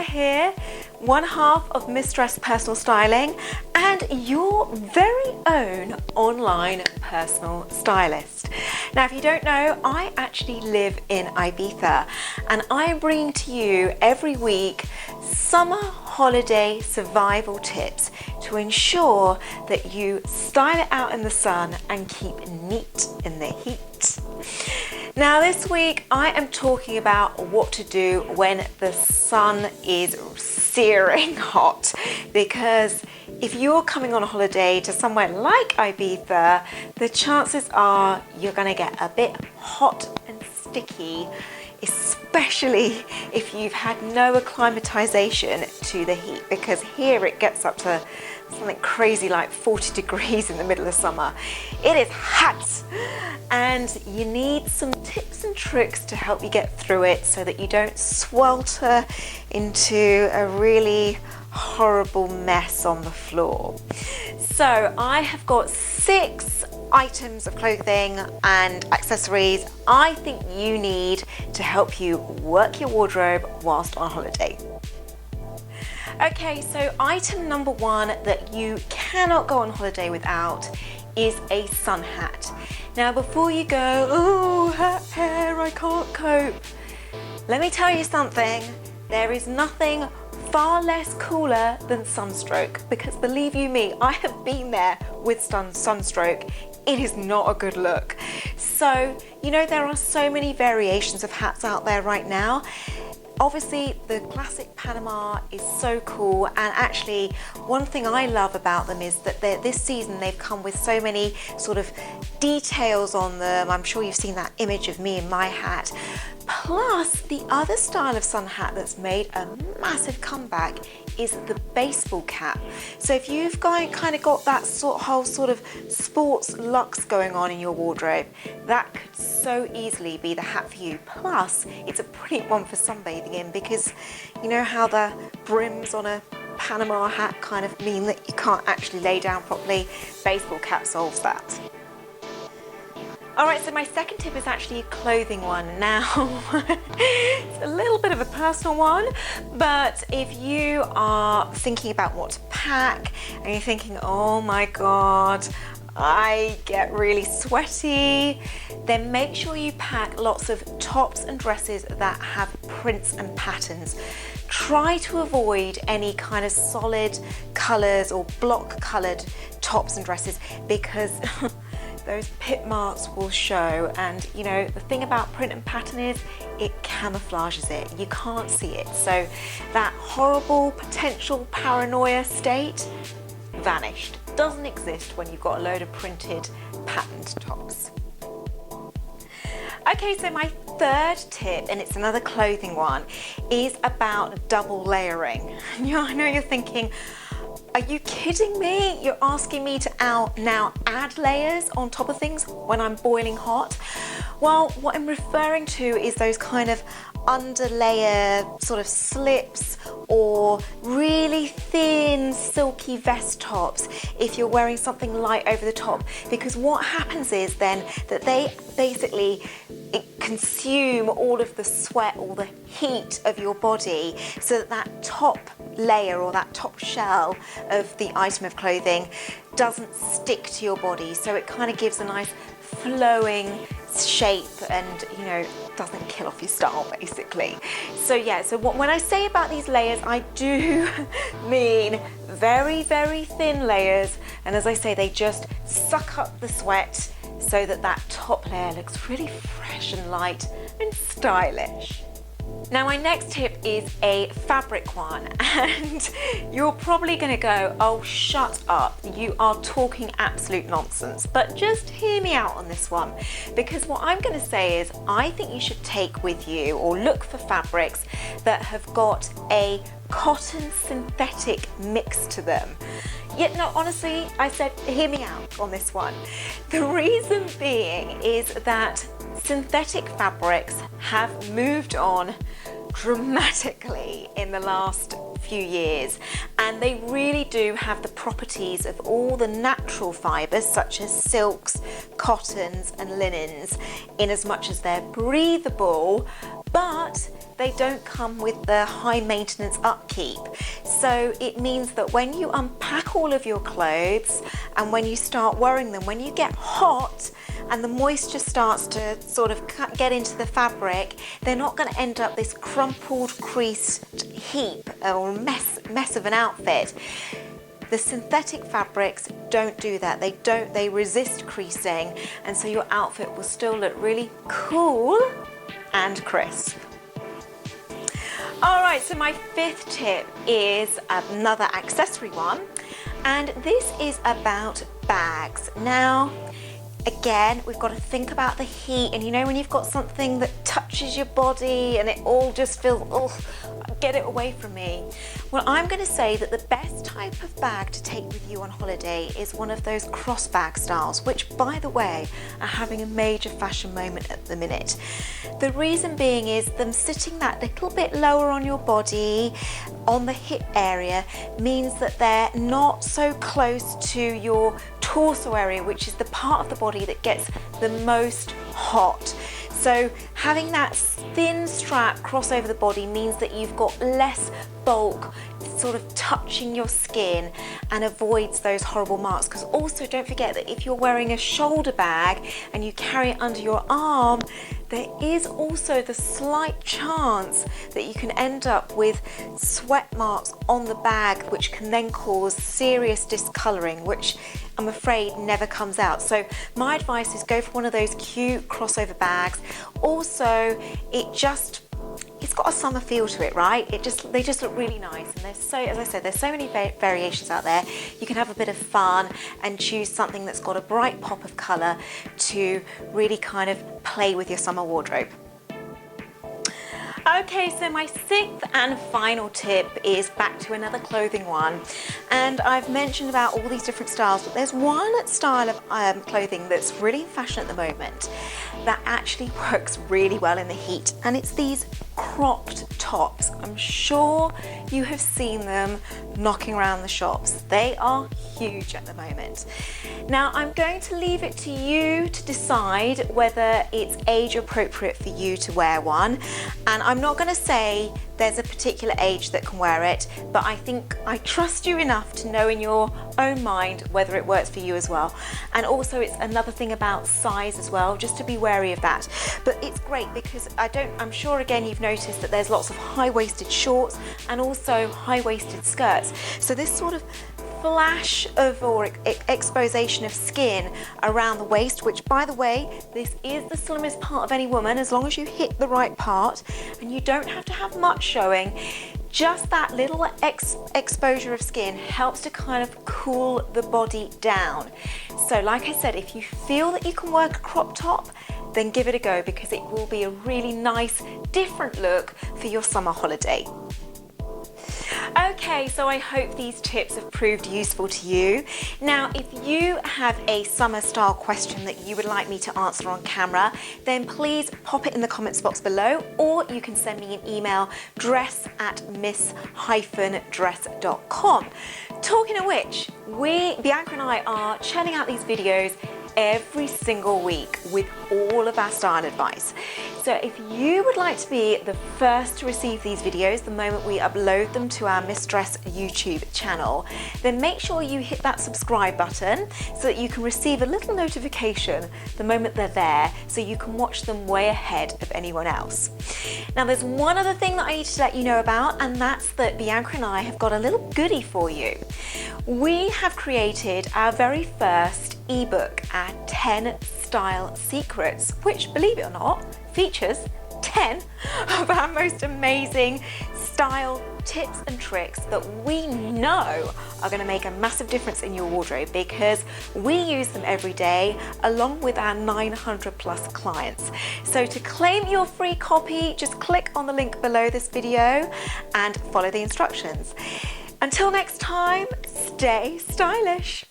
here, one half of Mistress Personal Styling and your very own online personal stylist. Now, if you don't know, I actually live in Ibiza and I am bringing to you every week summer holiday survival tips to ensure that you style it out in the sun and keep neat in the heat. Now this week I am talking about what to do when the sun is searing hot, because if you're coming on a holiday to somewhere like Ibiza, the chances are you're going to get a bit hot and sticky, especially if you've had no acclimatization to the heat, because here it gets up to something crazy like 40 degrees in the middle of summer. It is hot and you need some tips and tricks to help you get through it so that you don't swelter into a really horrible mess on the floor. So I have got 6 items of clothing and accessories I think you need to help you work your wardrobe whilst on holiday. Okay, so item number 1 that you cannot go on holiday without is a sun hat. Now before you go, oh, hat hair, I can't cope, let me tell you something, there is nothing far less cooler than sunstroke, because believe you me, I have been there with sunstroke. It is not a good look. So, you know, there are so many variations of hats out there right now. Obviously, the classic Panama is so cool, and actually one thing I love about them is that this season they've come with so many sort of details on them. I'm sure you've seen that image of me in my hat. Plus, the other style of sun hat that's made a massive comeback is the baseball cap. So if you've kind of got that whole sort of sports luxe going on in your wardrobe, that could so easily be the hat for you. Plus, it's a brilliant one for sunbathing in, because you know how the brims on a Panama hat kind of mean that you can't actually lay down properly. Baseball cap solves that. Alright, so my second tip is actually a clothing one. Now, it's a little bit of a personal one, but if you are thinking about what to pack and you're thinking, oh my god, I get really sweaty, then make sure you pack lots of tops and dresses that have prints and patterns. Try to avoid any kind of solid colours or block coloured tops and dresses, because those pit marks will show, and you know the thing about print and pattern is it camouflages it, you can't see it, so that horrible potential paranoia state vanished, doesn't exist when you've got a load of printed patterned tops. Okay, so my third tip, and it's another clothing one, is about double layering. Yeah, I know you're thinking, are you kidding me? You're asking me to now add layers on top of things when I'm boiling hot? Well, what I'm referring to is those kind of underlayer sort of slips or really thin silky vest tops if you're wearing something light over the top, because what happens is then that they basically consume all of the sweat, all the heat of your body, so that top layer or that top shell of the item of clothing doesn't stick to your body, so it kind of gives a nice flowing shape and, you know, doesn't kill off your style basically. So yeah, so when I say about these layers, I do mean very, very thin layers, and as I say, they just suck up the sweat so that that top layer looks really fresh and light and stylish. Now my next tip is a fabric one, and you're probably going to go, oh shut up, you are talking absolute nonsense, but just hear me out on this one, because what I'm going to say is I think you should take with you or look for fabrics that have got a cotton synthetic mix to them. Yet no, honestly, I said hear me out on this one. The reason being is that synthetic fabrics have moved on dramatically in the last few years, and they really do have the properties of all the natural fibres such as silks, cottons and linens, in as much as they're breathable but they don't come with the high maintenance upkeep. So it means that when you unpack all of your clothes and when you start wearing them, when you get hot and the moisture starts to sort of get into the fabric, they're not going to end up this crumpled, creased heap or mess of an outfit. The synthetic fabrics don't do that. They resist creasing, and so your outfit will still look really cool and crisp. All right, so my fifth tip is another accessory one, and this is about bags. Now, again, we've got to think about the heat, and you know when you've got something that touches your body and it all just feels, oh, get it away from me. Well, I'm going to say that the best type of bag to take with you on holiday is one of those crossbag styles, which, by the way, are having a major fashion moment at the minute. The reason being is them sitting that little bit lower on your body, on the hip area, means that they're not so close to your torso area, which is the part of the body that gets the most hot. So having that thin strap cross over the body means that you've got less bulk sort of touching your skin and avoids those horrible marks. Because also don't forget that if you're wearing a shoulder bag and you carry it under your arm, there is also the slight chance that you can end up with sweat marks on the bag, which can then cause serious discoloring, which I'm afraid never comes out. So my advice is go for one of those cute crossover bags. Also, it's got a summer feel to it, right? They just look really nice, and as I said, there's so many variations out there. You can have a bit of fun and choose something that's got a bright pop of colour to really kind of play with your summer wardrobe. Okay, so my sixth and final tip is back to another clothing one. And I've mentioned about all these different styles, but there's one style of clothing that's really in fashion at the moment that actually works really well in the heat, and it's these cropped tops. I'm sure you have seen them knocking around the shops. They are huge at the moment. Now, I'm going to leave it to you to decide whether it's age appropriate for you to wear one, and I'm not going to say there's a particular age that can wear it, but I trust you enough to know in your own mind whether it works for you as well. And also, it's another thing about size as well, just to be wary of that. But it's great because I'm sure again you've noticed that there's lots of high-waisted shorts and also high-waisted skirts. So this sort of flash of or exposition of skin around the waist, which, by the way, this is the slimmest part of any woman as long as you hit the right part, and you don't have to have much showing. Just that little exposure of skin helps to kind of cool the body down. So like I said, if you feel that you can work a crop top, then give it a go, because it will be a really nice different look for your summer holiday. Okay, so I hope these tips have proved useful to you. Now, if you have a summer style question that you would like me to answer on camera, then please pop it in the comments box below, or you can send me an email, dress@miss-dress.com. Talking of which, Bianca and I are churning out these videos every single week with all of our style advice. So if you would like to be the first to receive these videos the moment we upload them to our Miss Dress YouTube channel, then make sure you hit that subscribe button so that you can receive a little notification the moment they're there, so you can watch them way ahead of anyone else. Now, there's one other thing that I need to let you know about, and that's that Bianca and I have got a little goodie for you. We have created our very first ebook, our 10 Style Secrets, which, believe it or not, features 10 of our most amazing style tips and tricks that we know are going to make a massive difference in your wardrobe, because we use them every day along with our 900 plus clients. So to claim your free copy, just click on the link below this video and follow the instructions. Until next time, stay stylish.